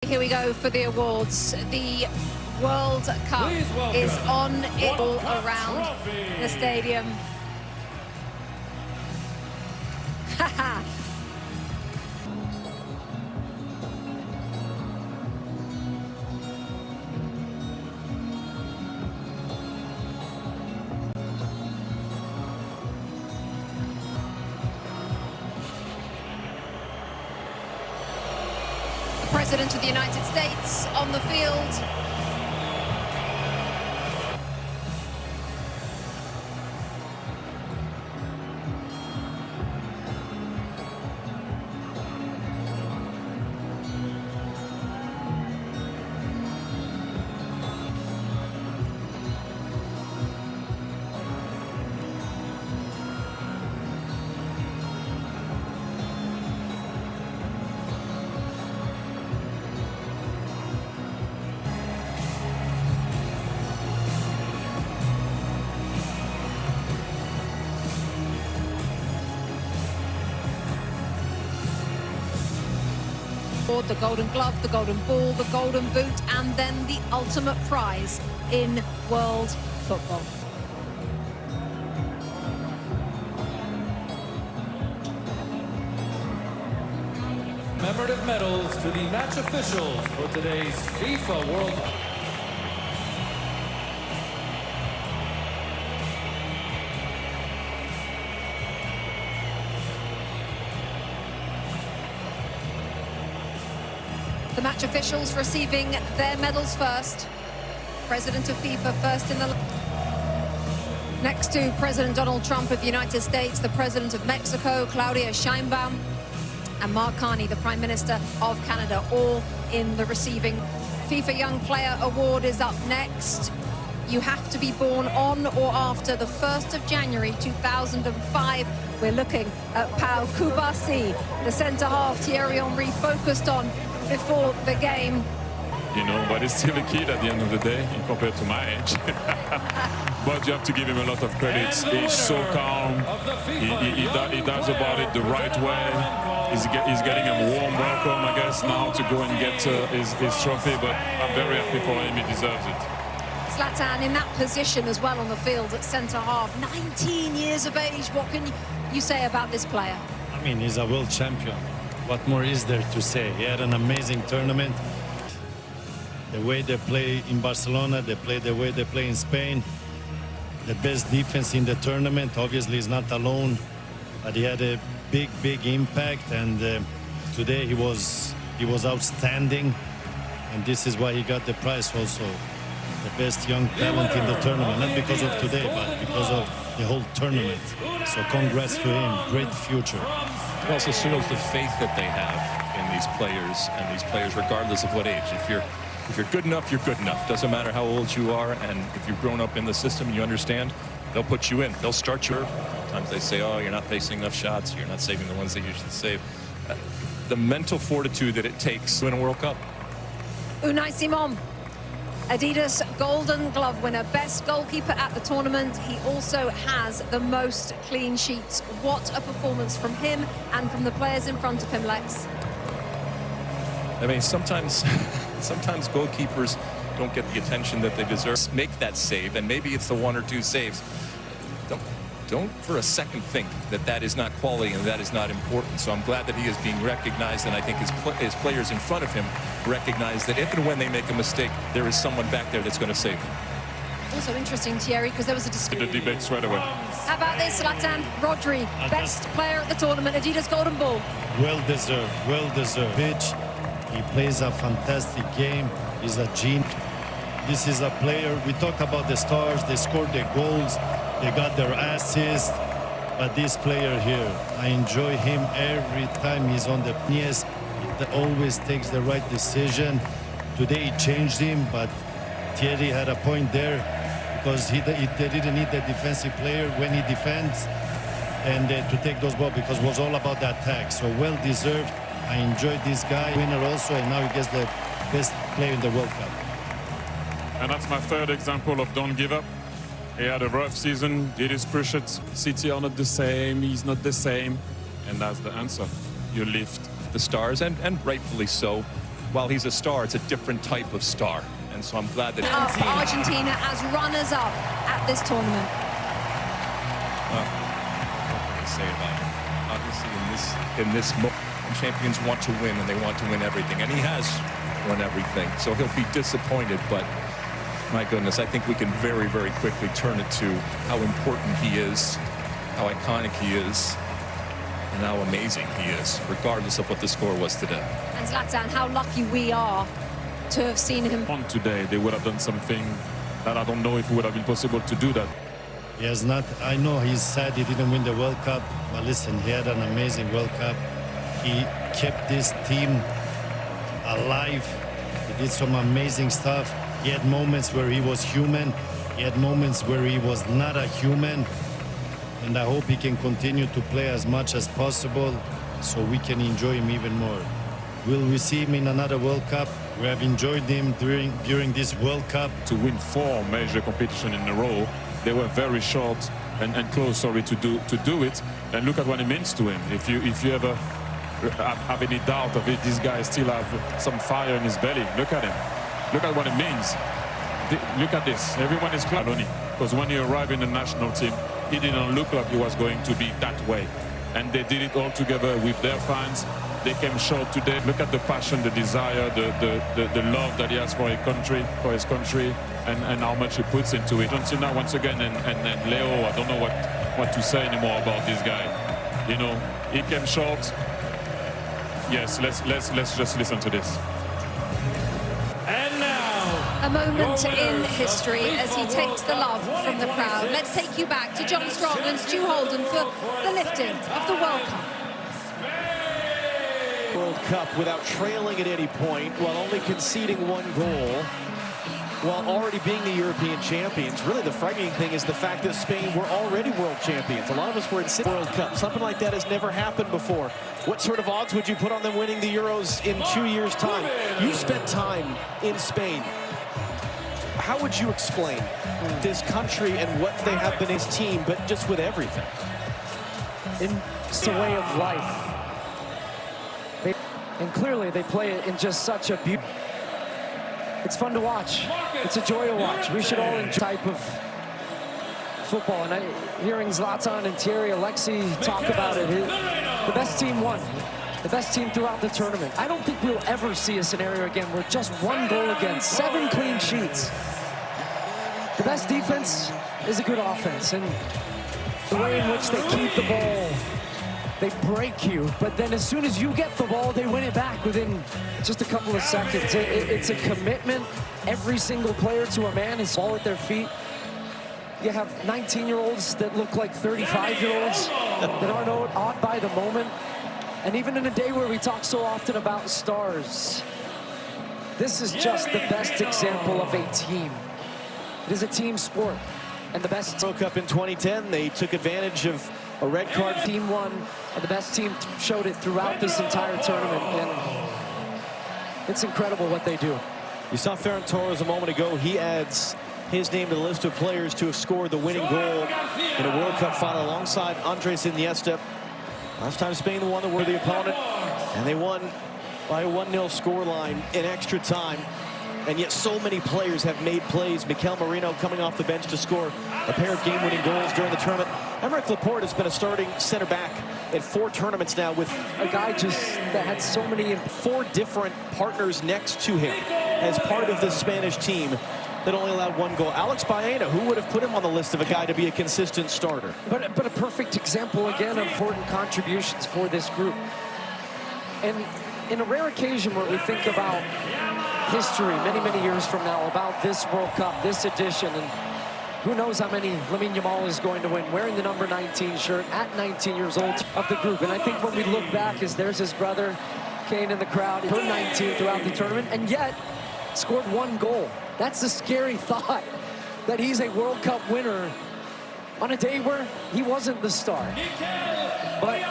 Here we go for the awards. The World Cup is on it all around the stadium. President of the United States on the field. The Golden Glove, the Golden Ball, the Golden Boot, and then the ultimate prize in world football. Commemorative medals to the match officials for today's FIFA World Cup. The match officials receiving their medals first. President of FIFA first in the... Next to President Donald Trump of the United States, the President of Mexico, Claudia Sheinbaum, and Mark Carney, the Prime Minister of Canada, all in the receiving. FIFA Young Player Award is up next. You have to be born on or after the 1st of January 2005. We're looking at Pau Kubasi, the centre-half Thierry Henry focused on before the game. You know, but he's still a kid at the end of the day compared to my age. But you have to give him a lot of credit. He's so calm. He does about it the right way. He's getting a warm welcome, I guess, now to go and get his trophy. But I'm very happy for him. He deserves it. Zlatan in that position as well on the field at centre-half. 19 years of age. What can you say about this player? I mean, he's a world champion. What more is there to say? He had an amazing tournament. The way they play in Barcelona, they play the way they play in Spain. The best defense in the tournament. Obviously, he's not alone, but he had a big impact. And today he was outstanding. And this is why he got the prize also. The best young talent in the tournament, not because of today, but because of the whole tournament. So congrats to him, great future. It also shows the faith that they have in these players, regardless of what age. If you're good enough, you're good enough. Doesn't matter how old you are, and if you've grown up in the system and you understand, they'll put you in. They'll start you. Sometimes they say, oh, you're not facing enough shots, you're not saving the ones that you should save. The mental fortitude that it takes to win a World Cup. Unai Simon, Adidas Golden Glove winner, best goalkeeper at the tournament. He also has the most clean sheets. What a performance from him and from the players in front of him, Lex. I mean, sometimes goalkeepers don't get the attention that they deserve. Make that save, and maybe it's the one or two saves. Don't for a second think that that is not quality and that is not important. So I'm glad that he is being recognized, and I think his players in front of him recognize that if and when they make a mistake, there is someone back there that's going to save them. Also interesting, Thierry, because there was a dispute. The debate straight away. How about this, Zlatan? Rodri, best player at the tournament, Adidas Golden Ball. Well deserved. Pitch. He plays a fantastic game. He's a genius. This is a player, we talk about the stars, they scored their goals, they got their assists, but this player here, I enjoy him every time he's on the knees. He always takes the right decision. Today he changed him, but Thierry had a point there because they didn't need the defensive player when he defends and to take those balls, because it was all about the attack. So well deserved. I enjoyed this guy, winner also, and now he gets the best player in the World Cup. And that's my third example of don't give up. He had a rough season, did his cruciate. City are not the same, he's not the same. And that's the answer. You lift. The stars, and rightfully so. while he's a star, it's a different type of star. And so I'm glad that Argentina as runners-up at this tournament. What can I say about it? Obviously, in this moment, champions want to win, and they want to win everything, and he has won everything. So he'll be disappointed, but my goodness, I think we can very, very quickly turn it to how important he is, how iconic he is, and how amazing he is, regardless of what the score was today. And Zlatan, how lucky we are to have seen him. On today, they would have done something that I don't know if it would have been possible to do that. He has not. I know he's sad he didn't win the World Cup, but listen, he had an amazing World Cup. He kept this team alive. He did some amazing stuff. He had moments where he was human. He had moments where he was not a human. And I hope he can continue to play as much as possible so we can enjoy him even more. Will we see him in another World Cup? We have enjoyed him during this World Cup. To win 4 major competitions in a row, they were very short and close, to do it. And look at what it means to him. If you ever have any doubt of it, this guy still have some fire in his belly. Look at him. Look at what it means. Look at this. Everyone is clapping, because when he arrived in the national team, he didn't look like he was going to be that way. And they did it all together with their fans. They came short today. Look at the passion, the desire, the love that he has for his country, and how much he puts into it. Until now, once again, and Leo, I don't know what to say anymore about this guy. You know, he came short. Yes, let's just listen to this. And now, A moment in history as he takes the love from the crowd. Let's take you back to John Strong and Stu Holden for the lifting of the World Cup. World Cup without trailing at any point, while only conceding 1 goal, while already being the European champions. Really, the frightening thing is the fact that Spain were already world champions. A lot of us were in World Cup. Something like that has never happened before. What sort of odds would you put on them winning the Euros in 2 years' time? You spent time in Spain. How would you explain this country and what they have been, his team, but just with everything? It's a way of life. And clearly they play it in just such a beauty. It's fun to watch. It's a joy to watch. We should all enjoy type of football. And hearing Zlatan and Thierry Alexis talk about it, the best team won. The best team throughout the tournament. I don't think we'll ever see a scenario again where just 1 goal against, 7 clean sheets. The best defense is a good offense. And the way in which they keep the ball, they break you, but then as soon as you get the ball, they win it back within just a couple of seconds. It's a commitment. Every single player to a man is all at their feet. You have 19-year-olds that look like 35-year-olds that aren't awed by the moment. And even in a day where we talk so often about stars, this is just the best example of a team. It is a team sport, and the best World Cup in 2010, they took advantage of a red card. Team won, and the best team showed it throughout this entire tournament, and it's incredible what they do. You saw Ferran Torres a moment ago. He adds his name to the list of players to have scored the winning goal in a World Cup final alongside Andres Iniesta. Last time Spain won, they were the opponent, and they won by a 1-0 scoreline in extra time. And yet so many players have made plays. Mikel Merino coming off the bench to score a pair of game-winning goals during the tournament. Aymeric Laporte has been a starting center back at 4 tournaments now, with A guy just that had so many 4 different partners next to him as part of this Spanish team that only allowed 1 goal. Alex Baena, who would have put him on the list of a guy to be a consistent starter? But a perfect example, again, of important contributions for this group. And in a rare occasion where we think about history many, many years from now, about this World Cup, this edition, and who knows how many Lamine Yamal is going to win, wearing the number 19 shirt at 19 years old of the group. And I think when we look back, as there's his brother, Kane, in the crowd, turned 19 throughout the tournament, and yet scored 1 goal. That's a scary thought, that he's a World Cup winner on a day where he wasn't the star. But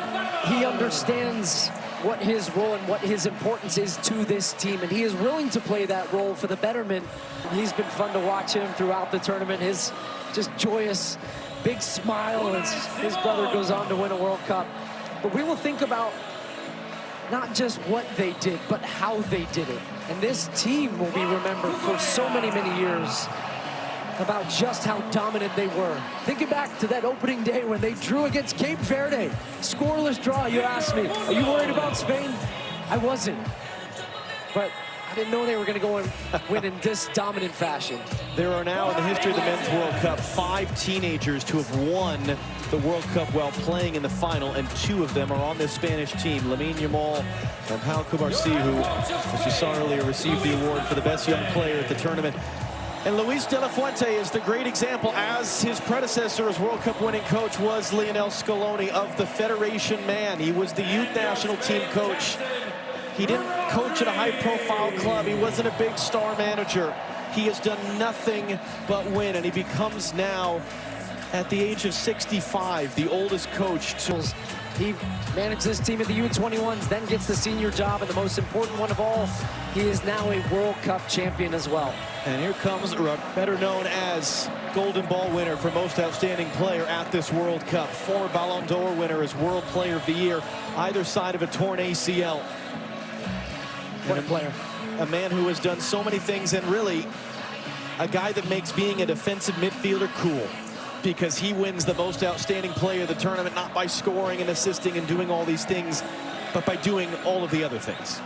he understands what his role and what his importance is to this team, and he is willing to play that role for the betterment. He's been fun to watch him throughout the tournament. His just joyous, big smile as his brother goes on to win a World Cup. But we will think about not just what they did, but how they did it. And this team will be remembered for so many, many years about just how dominant they were. Thinking back to that opening day when they drew against Cape Verde, scoreless draw. You asked me, are you worried about Spain? I wasn't, but I didn't know they were going to go and win in this dominant fashion. There are now in the history of the Men's World Cup 5 teenagers to have won the World Cup while playing in the final, and 2 of them are on this Spanish team. Lamine, Yamal, and Pau Cubarsí, who, as you saw earlier, received the award for the best young player at the tournament. And Luis de la Fuente is the great example, as his predecessor as World Cup winning coach was Lionel Scaloni, of the Federation man. He was the youth national team coach. He didn't coach at a high-profile club. He wasn't a big star manager. He has done nothing but win, and he becomes now, at the age of 65, the oldest coach to... He managed this team at the U21s, then gets the senior job, and the most important one of all, he is now a World Cup champion as well. And here comes better known as Golden Ball winner for most outstanding player at this World Cup. Former Ballon d'Or winner as World Player of the Year, either side of a torn ACL. What a player. A man who has done so many things, and really a guy that makes being a defensive midfielder cool, because he wins the most outstanding player of the tournament, not by scoring and assisting and doing all these things, but by doing all of the other things.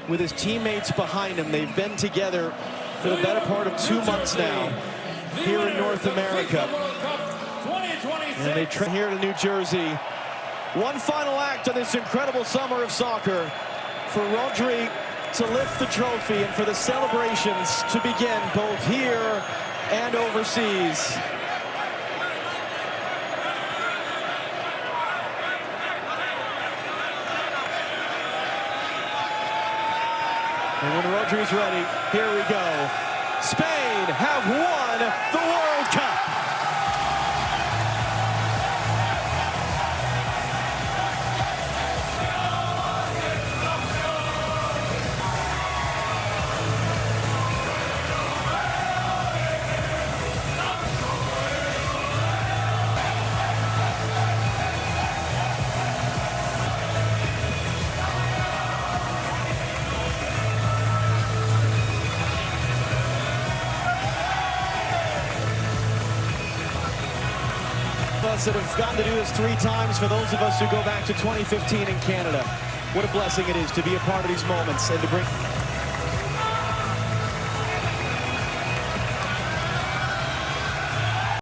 With his teammates behind him, they've been together for the better part of 2 months now here in North America. And they train here to New Jersey. One final act on this incredible summer of soccer for Rodri to lift the trophy and for the celebrations to begin both here and overseas. And when Rodri's ready, here we go. Spain have won the World Cup. Us that have gotten to do this 3 times, for those of us who go back to 2015 in Canada, what a blessing it is to be a part of these moments and to bring